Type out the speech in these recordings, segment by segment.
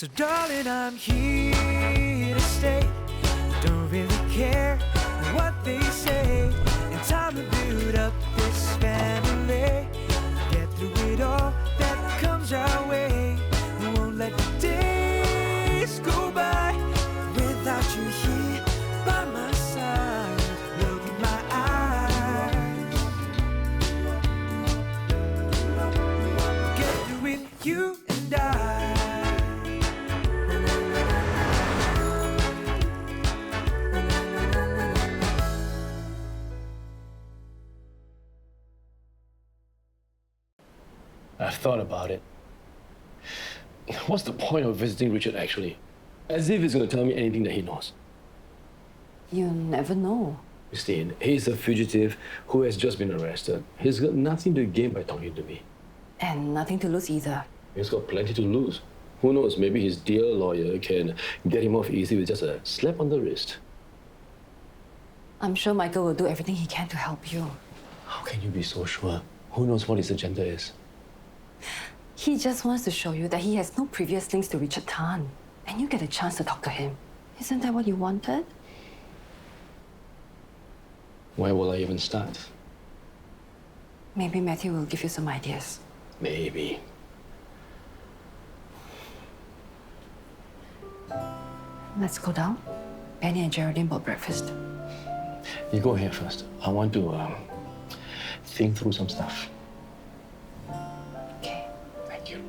So darling, I'm here to stay. Don't really care what they say. In time to build up this family. Get through it all that comes our way. We won't let the days go by without you here by my side. Look in my eyes. Get through it, you and I. I've thought about it. What's the point of visiting Richard actually? As if he's going to tell me anything that he knows. You never know. Christine, he's a fugitive who has just been arrested. He's got nothing to gain by talking to me. And nothing to lose either. He's got plenty to lose. Who knows, maybe his dear lawyer can get him off easy with just a slap on the wrist. I'm sure Michael will do everything he can to help you. How can you be so sure? Who knows what his agenda is? He just wants to show you that he has no previous links to Richard Tan. And you get a chance to talk to him. Isn't that what you wanted? Where will I even start? Maybe Matthew will give you some ideas. Maybe. Let's go down. Penny and Geraldine bought breakfast. You go ahead first. I want to think through some stuff. Okay. Thank you.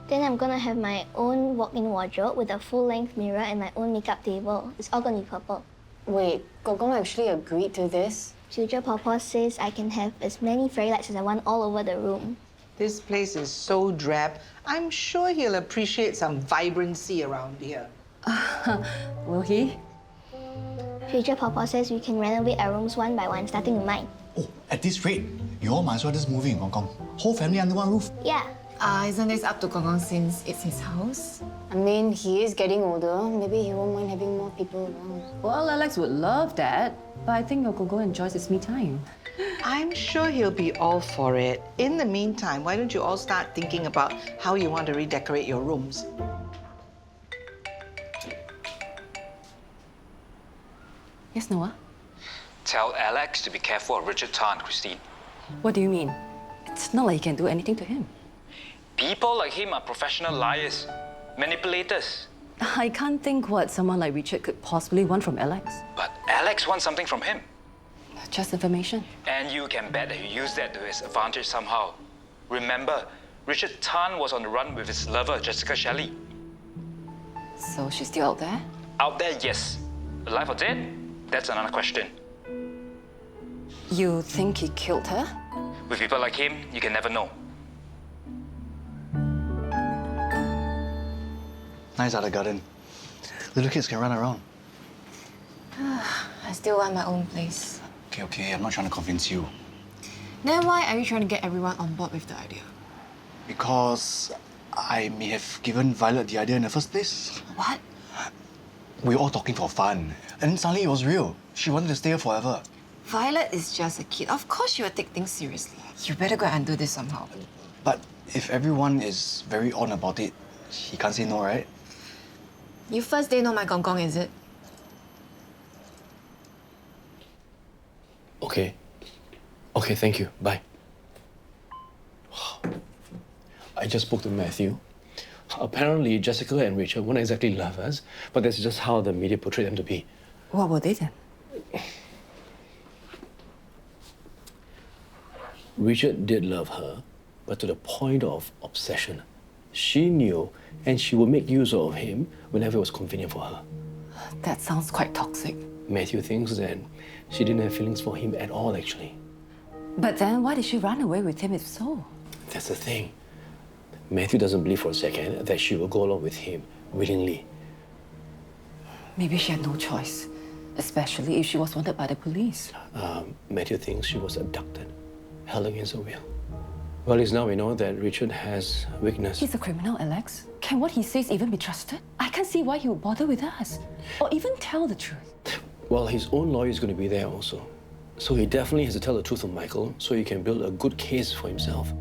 Then I'm gonna have my own walk-in wardrobe with a full-length mirror and my own makeup table. It's all gonna be purple. Wait, Gogong actually agreed to this? Future Papa says I can have as many fairy lights as I want all over the room. This place is so drab. I'm sure he'll appreciate some vibrancy around here. Will he? Future Papa says we can renovate our rooms one by one, starting with mine. Oh, at this rate, you all might as well just move in Hong Kong. Whole family under one roof. Yeah. Isn't this up to Gogong since it's his house? I mean, he is getting older. Maybe he won't mind having more people around. Well, Alex would love that. But I think Gogo enjoys his me time. I'm sure he'll be all for it. In the meantime, why don't you all start thinking about how you want to redecorate your rooms? Yes, Noah? Tell Alex to be careful of Richard Tan, Christine. What do you mean? It's not like you can do anything to him. People like him are professional liars, manipulators. I can't think what someone like Richard could possibly want from Alex. But Alex wants something from him. Just information. And you can bet that he used that to his advantage somehow. Remember, Richard Tan was on the run with his lover, Jessica Shelley. So she's still out there? Out there, yes. Alive or dead? That's another question. You think he killed her? With people like him, you can never know. Nice out of garden. Little kids can run around. I still want my own place. Okay, I'm not trying to convince you. Then why are you trying to get everyone on board with the idea? Because I may have given Violet the idea in the first place. What? We were all talking for fun. And then suddenly it was real. She wanted to stay here forever. Violet is just a kid. Of course she will take things seriously. You better go and do this somehow. But if everyone is very on about it, he can't say no, right? You first day know my Gong Gong, is it? Okay. Okay, thank you. Bye. I just spoke to Matthew. Apparently, Jessica and Rachel weren't exactly lovers, but that's just how the media portrayed them to be. What were they then? Richard did love her, but to the point of obsession. She knew, and she would make use of him whenever it was convenient for her. That sounds quite toxic. Matthew thinks that she didn't have feelings for him at all, actually. But then why did she run away with him if so? That's the thing. Matthew doesn't believe for a second that she will go along with him willingly. Maybe she had no choice, especially if she was wanted by the police. Matthew thinks she was abducted, held against her will. Well, it's now we know that Richard has weakness. He's a criminal, Alex. Can what he says even be trusted? I can't see why he would bother with us, or even tell the truth. Well, his own lawyer is going to be there also. So he definitely has to tell the truth to Michael so he can build a good case for himself.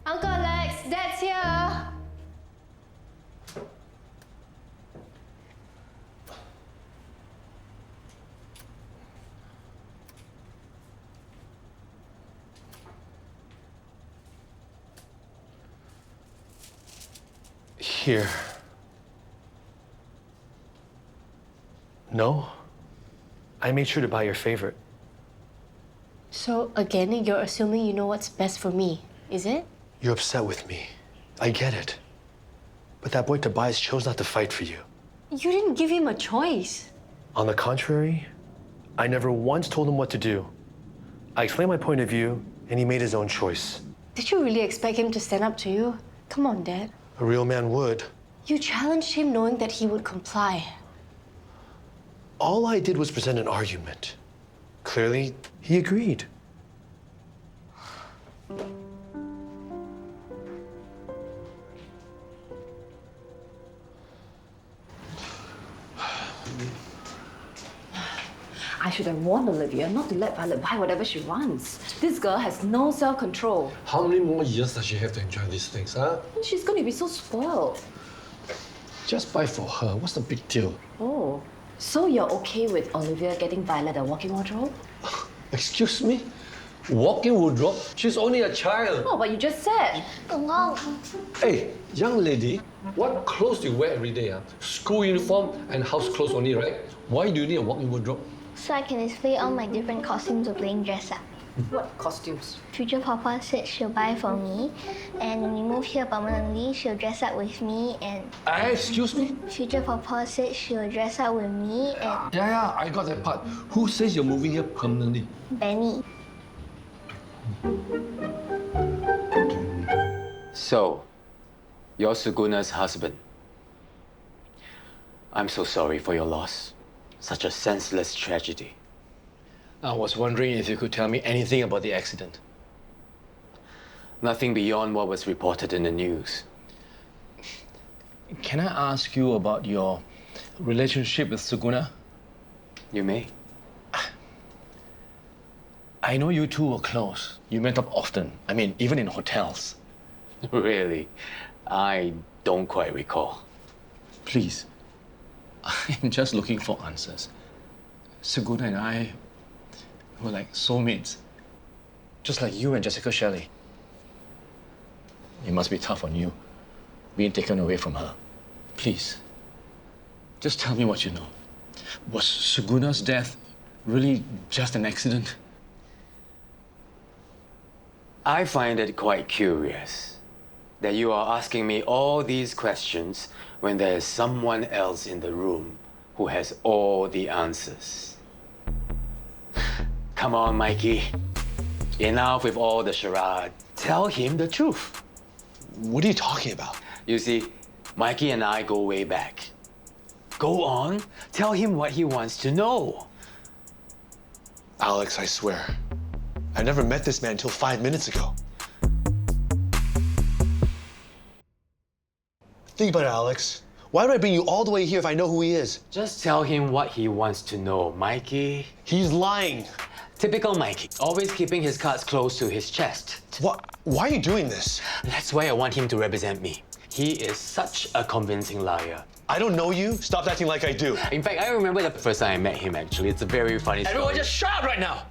Uncle Alex, Dad's here. Here. No. I made sure to buy your favorite. So, again, you're assuming you know what's best for me, is it? You're upset with me. I get it. But that boy Tobias chose not to fight for you. You didn't give him a choice. On the contrary, I never once told him what to do. I explained my point of view, and he made his own choice. Did you really expect him to stand up to you? Come on, Dad. A real man would. You challenged him knowing that he would comply. All I did was present an argument. Clearly, he agreed. I should have warned Olivia not to let Violet buy whatever she wants. This girl has no self-control. How many more years does she have to enjoy these things, huh? She's going to be so spoiled. Just buy for her. What's the big deal? Oh, so you're okay with Olivia getting Violet a walking wardrobe? Excuse me? Walking wardrobe? She's only a child. Oh, but you just said. Hey, young lady, what clothes do you wear every day? School uniform and house clothes only, right? Why do you need a walking wardrobe? So I can display all my different costumes of playing dress up. What costumes? Future Papa said she'll buy for me, and when we move here permanently, she'll dress up with me and... Excuse me? Future Papa said she'll dress up with me and... Yeah, I got that part. Who says you're moving here permanently? Benny. So, you're Suguna's husband. I'm so sorry for your loss. Such a senseless tragedy. I was wondering if you could tell me anything about the accident. Nothing beyond what was reported in the news. Can I ask you about your relationship with Suguna? You may. I know you two were close. You met up often. I mean, even in hotels. Really? I don't quite recall. Please. I'm just looking for answers. Suguna and I were like soulmates. Just like you and Jessica Shelley. It must be tough on you, being taken away from her. Please, just tell me what you know. Was Suguna's death really just an accident? I find it quite curious that you are asking me all these questions when there is someone else in the room who has all the answers. Come on, Mikey. Enough with all the charade. Tell him the truth. What are you talking about? You see, Mikey and I go way back. Go on, tell him what he wants to know. Alex, I swear. I never met this man until 5 minutes ago. Think about it, Alex. Why would I bring you all the way here if I know who he is? Just tell him what he wants to know, Mikey. He's lying. Typical Mikey, always keeping his cards close to his chest. What? Why are you doing this? That's why I want him to represent me. He is such a convincing liar. I don't know you. Stop acting like I do. In fact, I remember the first time I met him, actually. It's a very funny story. Everyone just shut up right now!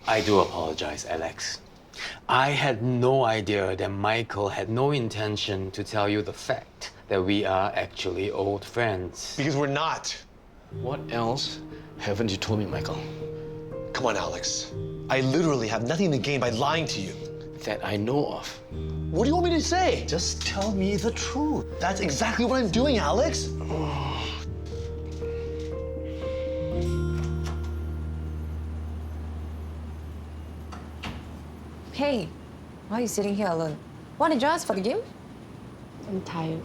I do apologize, Alex. I had no idea that Michael had no intention to tell you the fact that we are actually old friends. Because we're not. What else haven't you told me, Michael? Come on, Alex. I literally have nothing to gain by lying to you. That I know of. What do you want me to say? Just tell me the truth. That's exactly what I'm doing, Alex. Hey, why are you sitting here alone? Want to join us for the game? I'm tired.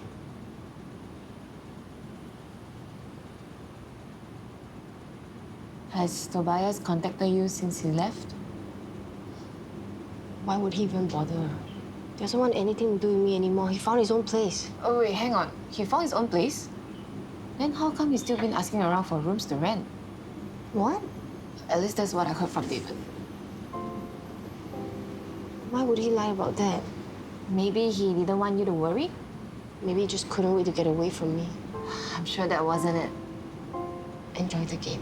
Has Tobias contacted you since he left? Why would he even bother? He doesn't want anything to do with me anymore. He found his own place. Oh wait, hang on. He found his own place? Then how come he's still been asking around for rooms to rent? What? At least that's what I heard from David. Why would he lie about that? Maybe he didn't want you to worry? Maybe he just couldn't wait to get away from me. I'm sure that wasn't it. Enjoy the game.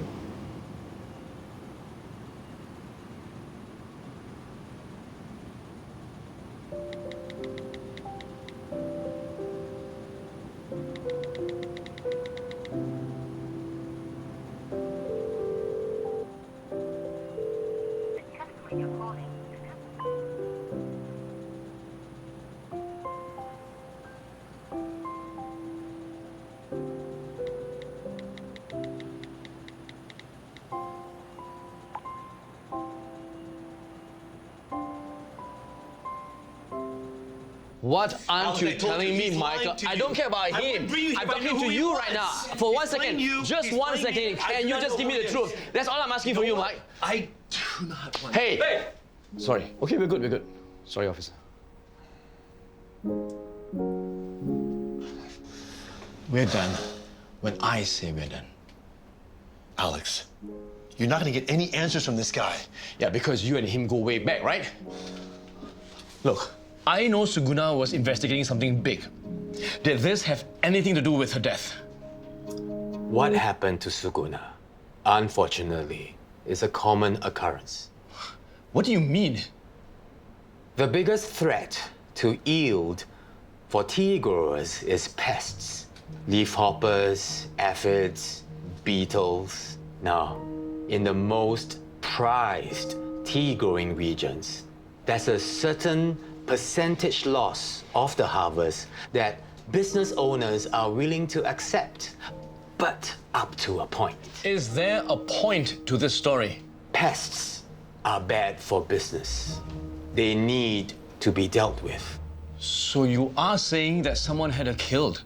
What aren't you I told telling you me, he's Michael? lying to I you. don't care about I him. wouldn't bring you if I'm I knew talking who to he you was. right now. For one He's playing second. you. Just He's one playing second. you. I Can do you not just know give me who the he truth? is. That's all I'm asking for you, Mike. I do not want Hey! Sorry. Okay, we're good. Sorry, officer. We're done when I say we're done. Alex, you're not gonna get any answers from this guy. Yeah, because you and him go way back, right? Look, I know Suguna was investigating something big. Did this have anything to do with her death? What happened to Suguna, unfortunately, is a common occurrence. What do you mean? The biggest threat to yield for tea growers is pests. Leafhoppers, aphids, beetles. Now, in the most prized tea growing regions, there's a certain percentage loss of the harvest that business owners are willing to accept, but up to a point. Is there a point to this story? Pests are bad for business. They need to be dealt with. So you are saying that someone had her killed?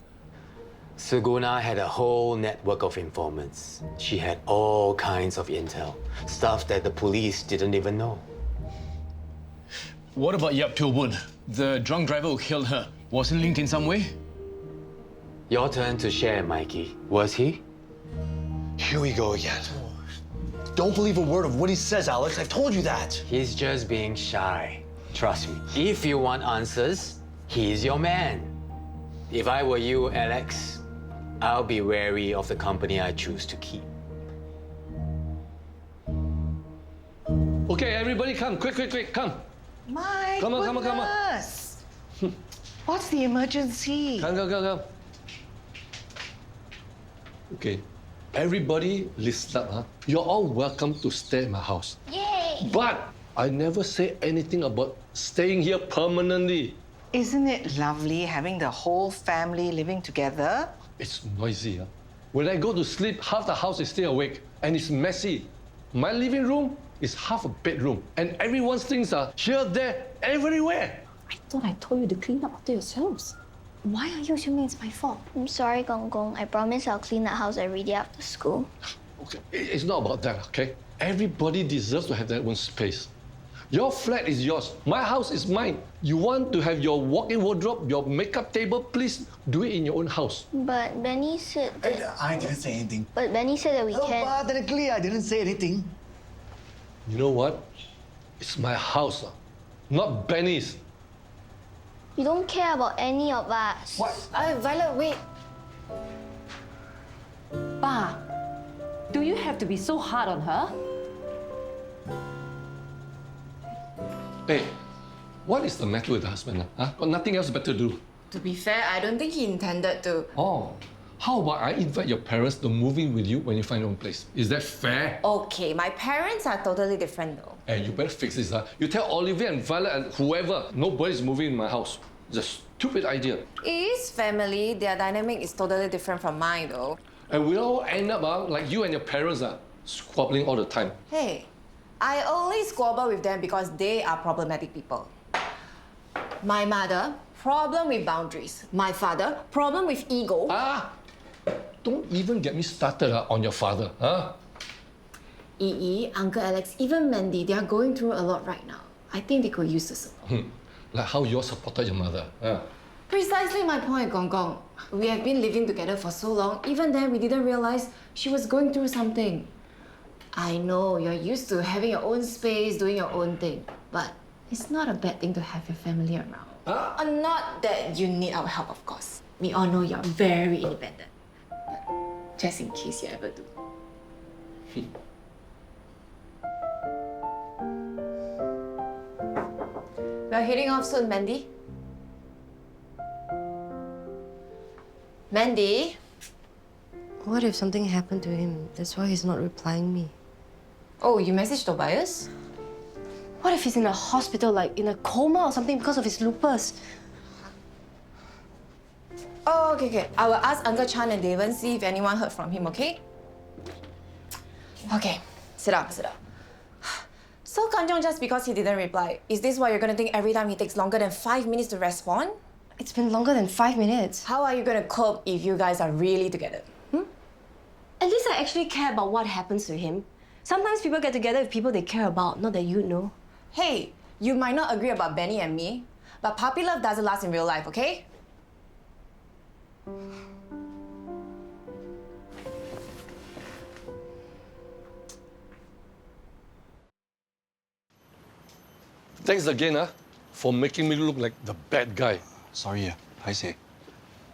Suguna had a whole network of informants. She had all kinds of intel, stuff that the police didn't even know. What about Yap Teo-bun? The drunk driver who killed her. Was he linked in some way? Your turn to share, Mikey. Was he? Here we go again. Don't believe a word of what he says, Alex. I've told you that. He's just being shy. Trust me. If you want answers, he's your man. If I were you, Alex, I'll be wary of the company I choose to keep. Okay, everybody come. Quick, come. My Come on. goodness. What's the emergency? Come. Okay, everybody listen up, huh? You're all welcome to stay at my house. Yay! But I never say anything about staying here permanently. Isn't it lovely having the whole family living together? It's noisy, huh? When I go to sleep, half the house is still awake and it's messy. My living room is half a bedroom and everyone's things are here, there, everywhere. I thought I told you to clean up after yourselves. Why are you assuming it's my fault? I'm sorry, Gong Gong. I promise I'll clean the house every day after school. Okay, it's not about that, okay? Everybody deserves to have their own space. Your flat is yours. My house is mine. You want to have your walk-in wardrobe, your makeup table, please do it in your own house. But Benny said that... I didn't say anything. But Benny said that we can't... Technically, I didn't say anything. You know what? It's my house, not Benny's. You don't care about any of us. What? Violet, wait. Pa, do you have to be so hard on her? Hey, what is the matter with the husband? Huh? Got nothing else better to do. To be fair, I don't think he intended to. Oh, how about I invite your parents to move in with you when you find your own place? Is that fair? Okay, my parents are totally different though. Hey, you better fix this. Huh? You tell Olivia and Violet and whoever, nobody's moving in my house. It's a stupid idea. It is family, their dynamic is totally different from mine though. And we all end up like you and your parents squabbling all the time. Hey, I only squabble with them because they are problematic people. My mother, problem with boundaries. My father, problem with ego. Don't even get me started on your father, huh? EE, Uncle Alex, even Mandy, they are going through a lot right now. I think they could use the support. Like how you supported your mother. Huh? Precisely my point, Gong Gong. We have been living together for so long, even then we didn't realize she was going through something. I know you're used to having your own space, doing your own thing, but it's not a bad thing to have your family around. Not that you need our help, of course. We all know you're very independent. But just in case you ever do. We're heading off soon, Mandy. Mandy? What if something happened to him? That's why he's not replying me. Oh, you messaged Tobias? What if he's in a hospital, like in a coma or something because of his lupus? Oh, okay. I will ask Uncle Chan and Devon, see if anyone heard from him, okay? Okay, sit up. So kanchiong just because he didn't reply. Is this why you're gonna think every time he takes longer than 5 minutes to respond? It's been longer than 5 minutes. How are you gonna cope if you guys are really together? At least I actually care about what happens to him. Sometimes people get together with people they care about, not that you know. Hey, you might not agree about Benny and me, but puppy love doesn't last in real life, okay? Thanks again, for making me look like the bad guy. Sorry, I say.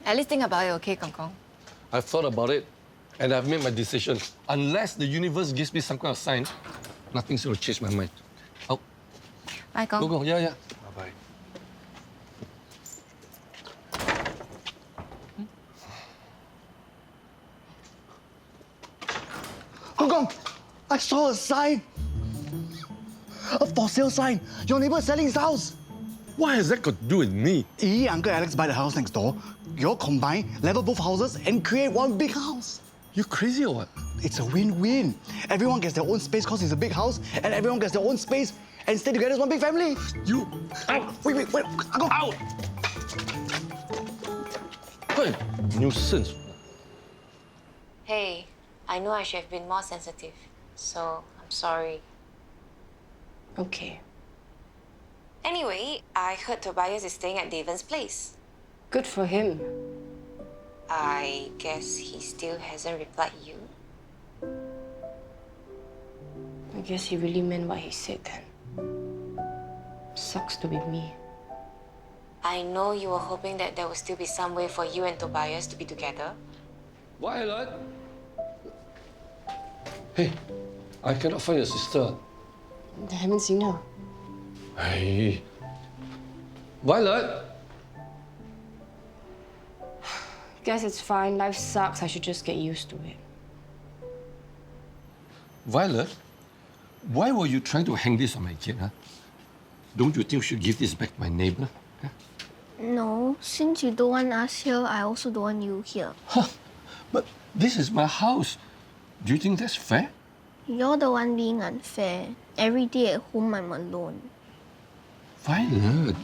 At least think about it, okay, Kong Kong? I've thought about it, and I've made my decision. Unless the universe gives me some kind of sign, nothing's going to change my mind. Out. Bye, Kong. Go. Yeah. Bye-bye. Hong Kong, I saw a sign. A for sale sign. Your neighbor is selling his house. What has that got to do with me? Uncle Alex buy the house next door. You all combine, level both houses, and create one big house. You crazy or what? It's a win-win. Everyone gets their own space because it's a big house, and everyone gets their own space and stay together as one big family. You... Wait. Uncle. Out! Hey, nuisance. Hey, I know I should have been more sensitive, so I'm sorry. Okay. Anyway, I heard Tobias is staying at Devon's place. Good for him. I guess he still hasn't replied you. I guess he really meant what he said then. Sucks to be me. I know you were hoping that there would still be some way for you and Tobias to be together. Violet? Hey, I cannot find your sister. I haven't seen her. Hey. Violet? Guess it's fine. Life sucks. I should just get used to it. Violet? Why were you trying to hang this on my kid, Don't you think you should give this back to my neighbor? No, since you don't want us here, I also don't want you here. But this is my house. Do you think that's fair? You're the one being unfair. Every day at home, I'm alone. Violet.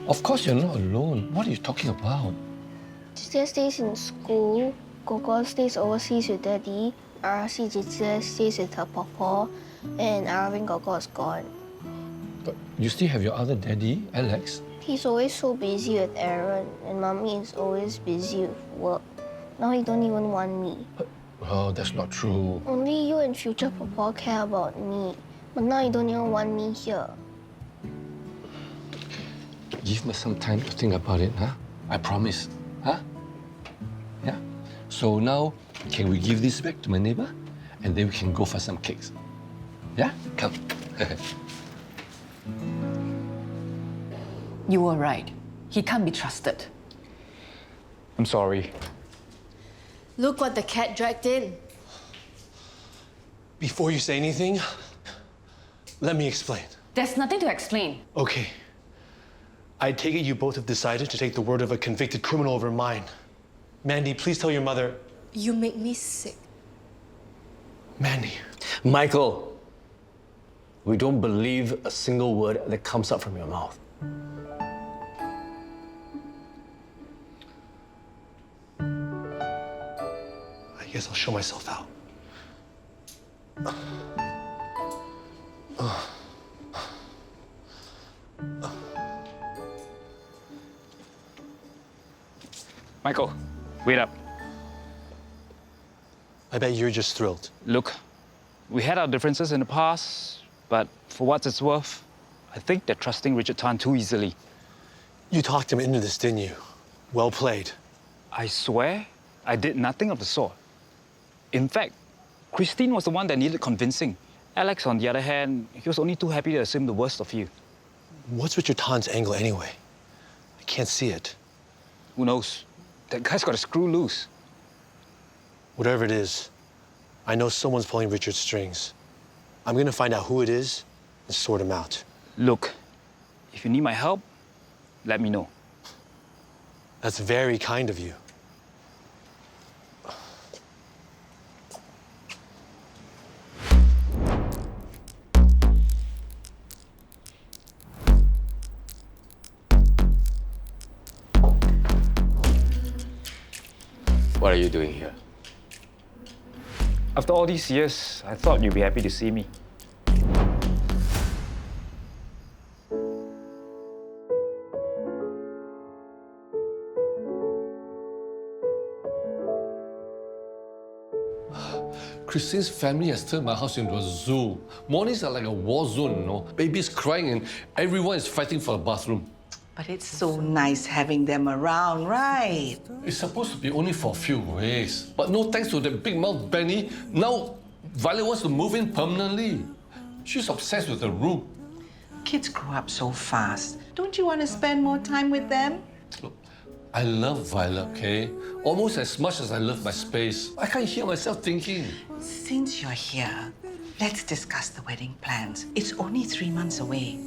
Of course you're not alone. What are you talking about? Jie stays in school, Gogo stays overseas with Daddy, RC Jie stays with her papa, and Arvin Gogo is gone. But you still have your other daddy, Alex. He's always so busy with Aaron, and Mommy is always busy with work. Now he don't even want me. Oh, that's not true. Only you and future papa care about me, but now you don't even want me here. Give me some time to think about it, I promise. Yeah? So now, can we give this back to my neighbor? And then we can go for some cakes. Yeah? Come. You were right. He can't be trusted. I'm sorry. Look what the cat dragged in. Before you say anything, let me explain. There's nothing to explain. Okay. I take it you both have decided to take the word of a convicted criminal over mine. Mandy, please tell your mother... You make me sick. Mandy. Michael, we don't believe a single word that comes out from your mouth. I guess I'll show myself out. Michael, wait up. I bet you're just thrilled. Look, We had our differences in the past, but for what it's worth, I think they're trusting Richard Tan too easily. You talked him into this, didn't you? Well played. I swear, I did nothing of the sort. In fact, Christine was the one that needed convincing. Alex, on the other hand, he was only too happy to assume the worst of you. What's Richard Tan's angle anyway? I can't see it. Who knows? That guy's got a screw loose. Whatever it is, I know someone's pulling Richard's strings. I'm gonna find out who it is and sort him out. Look, if you need my help, let me know. That's very kind of you. What are you doing here? After all these years, I thought you'd be happy to see me. Christine's family has turned my house into a zoo. Mornings are like a war zone, you know. Babies crying and everyone is fighting for the bathroom. But it's so nice having them around, right? It's supposed to be only for a few weeks. But no thanks to that big mouth Benny, now Violet wants to move in permanently. She's obsessed with the room. Kids grow up so fast. Don't you want to spend more time with them? Look, I love Violet, okay? Almost as much as I love my space. I can't hear myself thinking. Since you're here, let's discuss the wedding plans. It's only 3 months away.